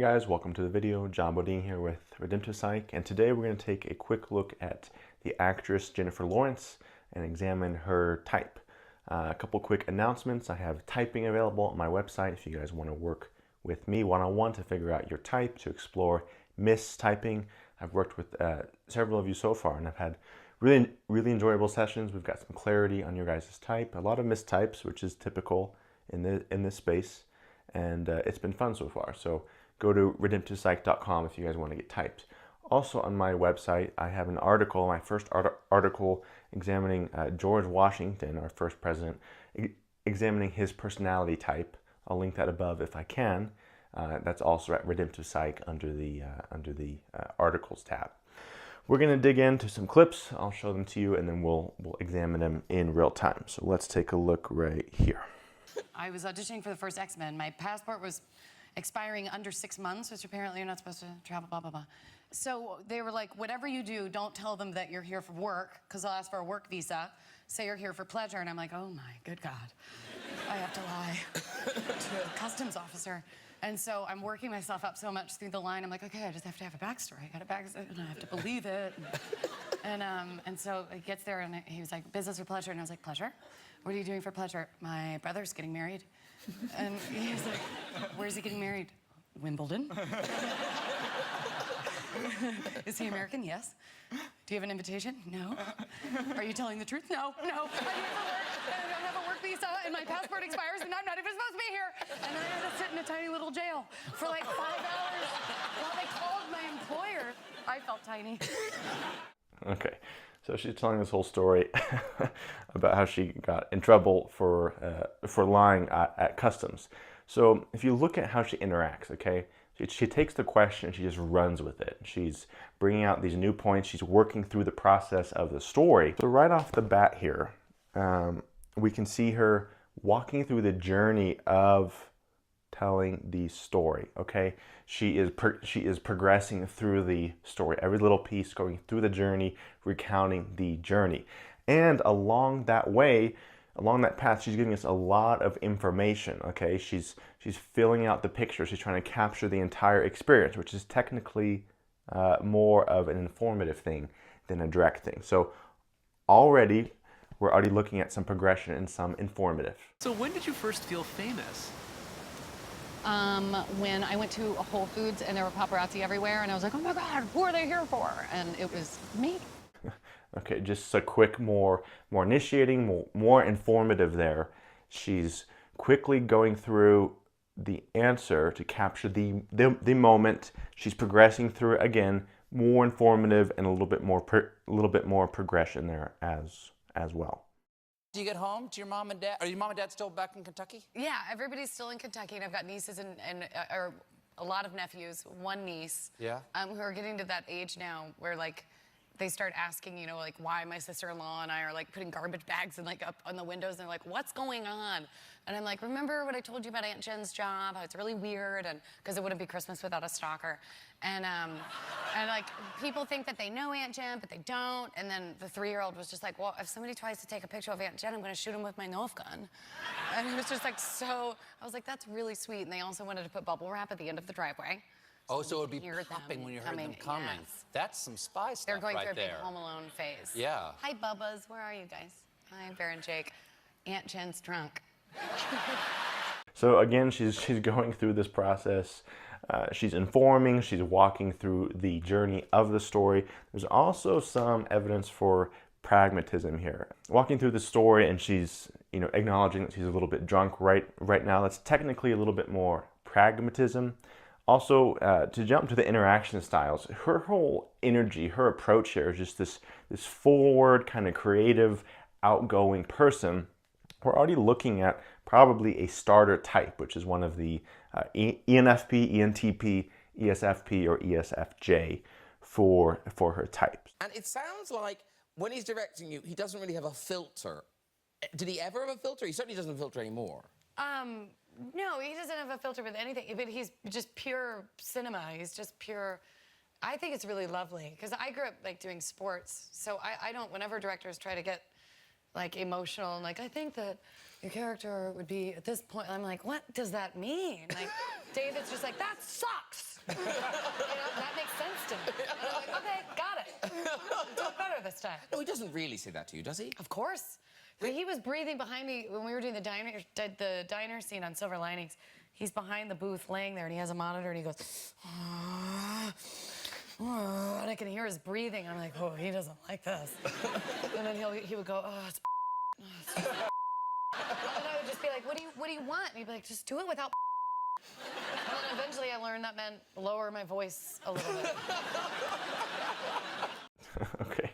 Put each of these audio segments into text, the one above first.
guys, welcome to the video. John Bodine here with Redemptive Psych, and today we're going to take a quick look at the actress Jennifer Lawrence and examine her type. A couple quick announcements. I have typing available on my website if you guys want to work with me one-on-one to figure out your type, to explore mistyping. I've worked with several of you so far, and I've had really enjoyable sessions. We've got some clarity on your guys' type, a lot of mistypes, which is typical in this space, and it's been fun so far. So go to redemptivepsych.com if you guys want to get typed. Also on my website, I have an article, my first article examining George Washington, our first president, examining his personality type. I'll link that above if I can. That's also at Redemptive Psych under the articles tab. We're going to dig into some clips. I'll show them to you, and then we'll examine them in real time. So let's take a look right here. I was auditioning for the first X-Men. My passport was expiring under 6 months, which apparently you're not supposed to travel, blah, blah, blah. So they were like, whatever you do, don't tell them that you're here for work, because they'll ask for a work visa. Say you're here for pleasure. And I'm like, oh my good God. I have to lie to a customs officer. And so I'm working myself up so much through the line. I'm like, okay, I just have to have a backstory. I got a backstory, and I have to believe it. And so it gets there, and he was like, business or pleasure? And I was like, pleasure? What are you doing for pleasure? My brother's getting married. And he was like, where's he getting married? Wimbledon. Is he American? Yes. Do you have an invitation? No. Are you telling the truth? No. I'm here for work, and I don't have a work visa, and my passport expires, and I'm not even supposed to be here. And then I had to sit in a tiny little jail for like 5 hours while they called my employer. I felt tiny. Okay, so she's telling this whole story about how she got in trouble for lying at customs. So if you look at how she interacts, okay, she takes the question and she just runs with it. She's bringing out these new points. She's working through the process of the story. So right off the bat here, we can see her walking through the journey of telling the story, okay? She is progressing through the story, every little piece, going through the journey, recounting the journey. And along that way, along that path, she's giving us a lot of information, okay? She's filling out the picture. She's trying to capture the entire experience, which is technically more of an informative thing than a direct thing. So we're already looking at some progression and some informative. So when did you first feel famous? When I went to a Whole Foods and there were paparazzi everywhere, and I was like, oh my God, who are they here for? And it was me. Okay, just a quick, more initiating, more informative there. She's quickly going through the answer to capture the moment. She's progressing through it again, more informative, and a little bit more progression there as well. Do you get home to your mom and dad? Are your mom and dad still back in Kentucky? Yeah, everybody's still in Kentucky, and I've got nieces or a lot of nephews, one niece. Yeah. Who are getting to that age now where like they start asking, you know, like why my sister-in-law and I are like putting garbage bags and like up on the windows, and they're like, what's going on? And I'm like, remember what I told you about Aunt Jen's job? How it's really weird, and because it wouldn't be Christmas without a stalker. And like people think that they know Aunt Jen, but they don't. And then the 3-year-old was just like, well, if somebody tries to take a picture of Aunt Jen, I'm going to shoot him with my Nerf gun. And it was just like so. I was like, that's really sweet. And they also wanted to put bubble wrap at the end of the driveway. Oh, so it would be popping when you heard them coming. Yes. That's some spy stuff. They're going right through a big there. Home Alone phase. Yeah. Hi, Bubba's. Where are you guys? Hi, Bear and Jake. Aunt Jen's drunk. So again, she's going through this process. She's informing. She's walking through the journey of the story. There's also some evidence for pragmatism here. Walking through the story, and she's acknowledging that she's a little bit drunk right now. That's technically a little bit more pragmatism. Also, to jump to the interaction styles, her whole energy, her approach here is just this forward, kind of creative, outgoing person. We're already looking at probably a starter type, which is one of the ENFP, ENTP, ESFP, or ESFJ for her types. And it sounds like when he's directing you, he doesn't really have a filter. Did he ever have a filter? He certainly doesn't filter anymore. No, he doesn't have a filter with anything, but he's just pure cinema. He's just pure. I think it's really lovely because I grew up like doing sports, so I don't. Whenever directors try to get like emotional and like, I think that your character would be at this point, I'm like, what does that mean? Like, David's just like, that sucks. That makes sense to me. And I'm like, okay, got it. Do it better this time. No, he doesn't really say that to you, does he? Of course. When he was breathing behind me when we were doing the diner scene on Silver Linings. He's behind the booth laying there and he has a monitor and he goes, and I can hear his breathing. I'm like, oh, he doesn't like this. And then he would go, oh, it's and I would just be like, what do you want? And he'd be like, just do it without And then eventually I learned that meant lower my voice a little bit. Okay.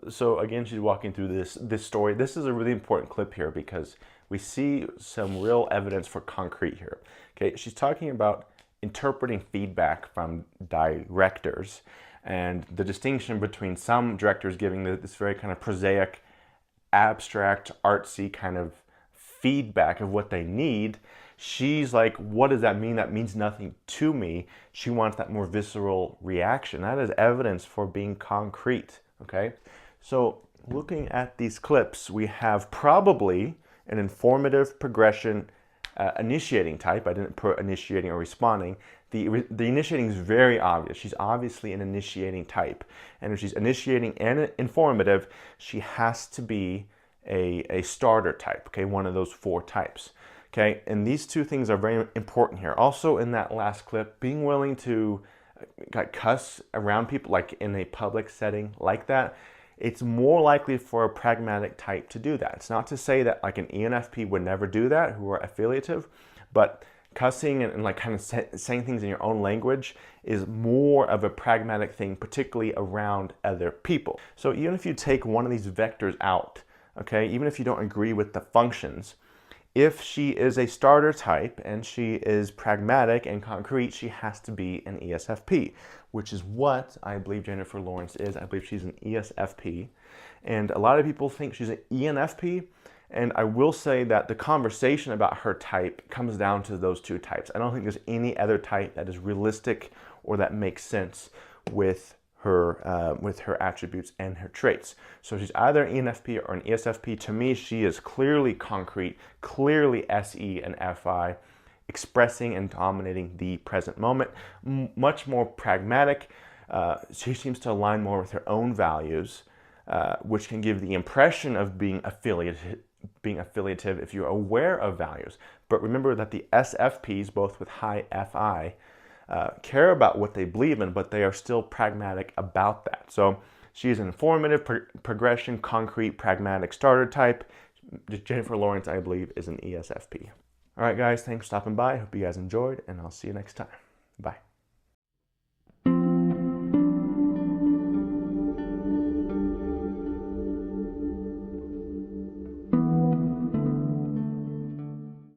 So again, she's walking through this story. This is a really important clip here because we see some real evidence for concrete here. Okay, she's talking about interpreting feedback from directors and the distinction between some directors giving this very kind of prosaic, abstract, artsy kind of feedback of what they need. She's like, what does that mean? That means nothing to me. She wants that more visceral reaction. That is evidence for being concrete, okay? So looking at these clips, we have probably an informative progression initiating type. I didn't put initiating or responding. The initiating is very obvious. She's obviously an initiating type. And if she's initiating and informative, she has to be a starter type, okay? One of those 4 types. Okay, and these 2 things are very important here. Also in that last clip, being willing to cuss around people, like in a public setting like that, it's more likely for a pragmatic type to do that. It's not to say that like an ENFP would never do that, who are affiliative, but cussing and like kind of saying things in your own language is more of a pragmatic thing, particularly around other people. So even if you take one of these vectors out, okay, even if you don't agree with the functions, if she is a starter type and she is pragmatic and concrete, she has to be an ESFP, which is what I believe Jennifer Lawrence is. I believe she's an ESFP. And a lot of people think she's an ENFP. And I will say that the conversation about her type comes down to those 2 types. I don't think there's any other type that is realistic or that makes sense with her attributes and her traits. So she's either an ENFP or an ESFP. To me, she is clearly concrete, clearly SE and FI, expressing and dominating the present moment. Much more pragmatic. She seems to align more with her own values, which can give the impression of being affiliative if you're aware of values. But remember that the SFPs, both with high FI, care about what they believe in, but they are still pragmatic about that. So she's an informative, progression, concrete, pragmatic starter type. Jennifer Lawrence, I believe, is an ESFP. All right, guys, thanks for stopping by. I hope you guys enjoyed, and I'll see you next time. Bye.